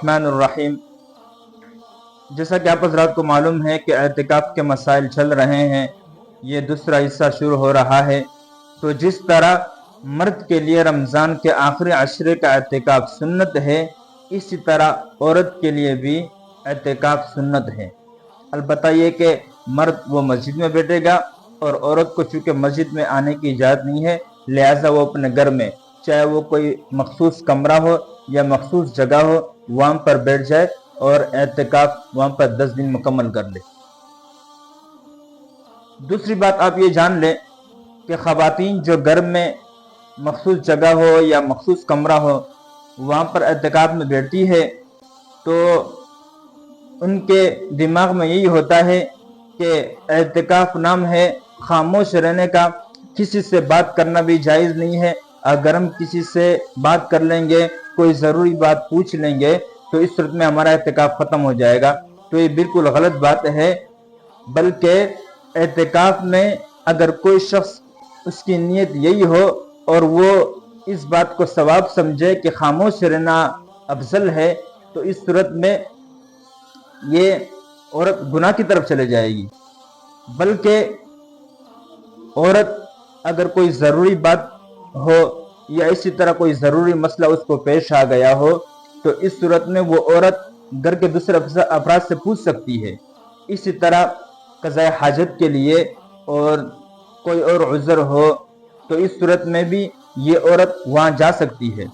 الرحمن الرحیم۔ جیسا کہ آپ حضرات کو معلوم ہے کہ اعتکاف کے مسائل چل رہے ہیں، یہ دوسرا حصہ شروع ہو رہا ہے۔ تو جس طرح مرد کے لیے رمضان کے آخری عشرے کا اعتکاف سنت ہے، اسی طرح عورت کے لیے بھی اعتکاف سنت ہے۔ البتہ یہ کہ مرد وہ مسجد میں بیٹھے گا، اور عورت کو چونکہ مسجد میں آنے کی اجازت نہیں ہے، لہٰذا وہ اپنے گھر میں، چاہے وہ کوئی مخصوص کمرہ ہو یا مخصوص جگہ ہو، وہاں پر بیٹھ جائے اور اعتکاف وہاں پر 10 دن مکمل کر لے۔ دوسری بات آپ یہ جان لیں کہ خواتین جو گھر میں مخصوص جگہ ہو یا مخصوص کمرہ ہو، وہاں پر اعتکاف میں بیٹھتی ہے، تو ان کے دماغ میں یہی ہوتا ہے کہ اعتکاف نام ہے خاموش رہنے کا، کسی سے بات کرنا بھی جائز نہیں ہے۔ اگر ہم کسی سے بات کر لیں گے، کوئی ضروری بات پوچھ لیں گے، تو اس صورت میں ہمارا اعتکاف ختم ہو جائے گا۔ تو یہ بالکل غلط بات ہے، بلکہ اعتکاف میں اگر کوئی شخص، اس کی نیت یہی ہو اور وہ اس بات کو ثواب سمجھے کہ خاموش رہنا افضل ہے، تو اس صورت میں یہ عورت گناہ کی طرف چلے جائے گی۔ بلکہ عورت اگر کوئی ضروری بات ہو یا اسی طرح کوئی ضروری مسئلہ اس کو پیش آ گیا ہو، تو اس صورت میں وہ عورت گھر کے دوسرے افراد سے پوچھ سکتی ہے۔ اسی طرح قضاء حاجت کے لیے اور کوئی اور عذر ہو، تو اس صورت میں بھی یہ عورت وہاں جا سکتی ہے۔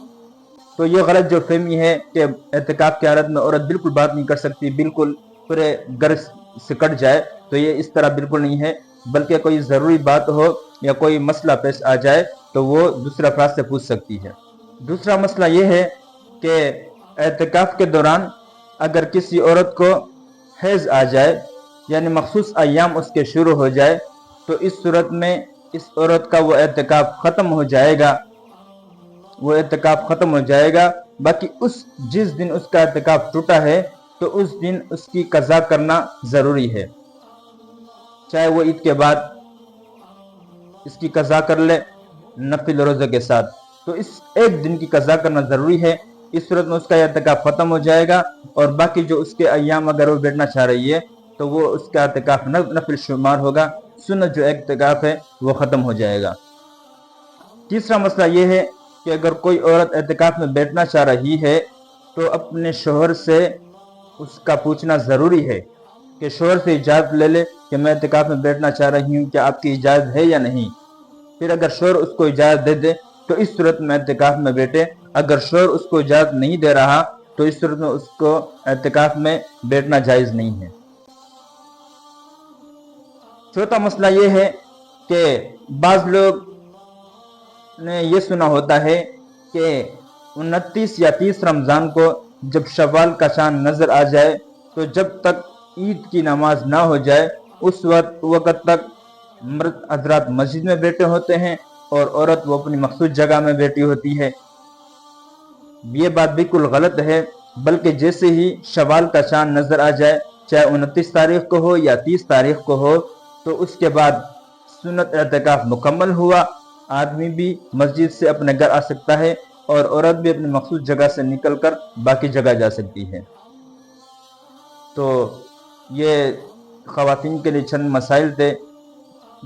تو یہ غلط جو فہمی ہے کہ اعتکاف کی حالت میں عورت بالکل بات نہیں کر سکتی، بالکل پورے گھر سے کٹ جائے، تو یہ اس طرح بالکل نہیں ہے، بلکہ کوئی ضروری بات ہو یا کوئی مسئلہ پیش آ جائے تو وہ دوسرے افراد سے پوچھ سکتی ہے۔ دوسرا مسئلہ یہ ہے کہ اعتکاف کے دوران اگر کسی عورت کو حیض آ جائے، یعنی مخصوص ایام اس کے شروع ہو جائے، تو اس صورت میں اس عورت کا وہ اعتکاف ختم ہو جائے گا، باقی جس دن اس کا اعتکاف ٹوٹا ہے تو اس دن اس کی قضا کرنا ضروری ہے، چاہے وہ عید کے بعد اس کی قضا کر لے نفل روزے کے ساتھ، تو اس ایک دن کی قضا کرنا ضروری ہے۔ اس صورت میں اس کا اعتکاف ختم ہو جائے گا، اور باقی جو اس کے ایام اگر وہ بیٹھنا چاہ رہی ہے تو وہ اس کا اعتکاف نفل شمار ہوگا، سنت جو اعتکاف ہے وہ ختم ہو جائے گا۔ تیسرا مسئلہ یہ ہے کہ اگر کوئی عورت اعتکاف میں بیٹھنا چاہ رہی ہے تو اپنے شوہر سے اس کا پوچھنا ضروری ہے کہ شوہر سے اجازت لے لے کہ میں اعتکاف میں بیٹھنا چاہ رہی ہوں، کیا آپ کی اجازت ہے یا نہیں۔ پھر اگر شوہر اس کو اجازت دے دے تو اس صورت میں اعتکاف میں بیٹھے، اگر شوہر اس کو اجازت نہیں دے رہا تو اس صورت میں اس کو اعتکاف میں بیٹھنا جائز نہیں ہے۔ چوتھا مسئلہ یہ ہے کہ بعض لوگ نے یہ سنا ہوتا ہے کہ 29 یا 30 رمضان کو جب شوال کا چاند نظر آ جائے تو جب تک عید کی نماز نہ ہو جائے اس وقت تک مرد حضرات مسجد میں بیٹھے ہوتے ہیں اور عورت وہ اپنی مخصوص جگہ میں بیٹھی ہوتی ہے۔ یہ بات بالکل غلط ہے، بلکہ جیسے ہی شوال کا چاند نظر آ جائے، چاہے 29 تاریخ کو ہو یا 30 تاریخ کو ہو، تو اس کے بعد سنت اعتکاف مکمل ہوا، آدمی بھی مسجد سے اپنے گھر آ سکتا ہے اور عورت بھی اپنی مخصوص جگہ سے نکل کر باقی جگہ جا سکتی ہے۔ تو یہ خواتین کے لیے چند مسائل تھے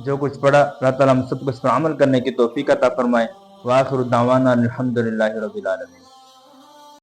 جو کچھ پڑھا، اللہ تعالیٰ ہم سب کو اس پر عمل کرنے کی توفیق عطا فرمائے۔ وآخر دعوانا الحمدللہ رب العالمین۔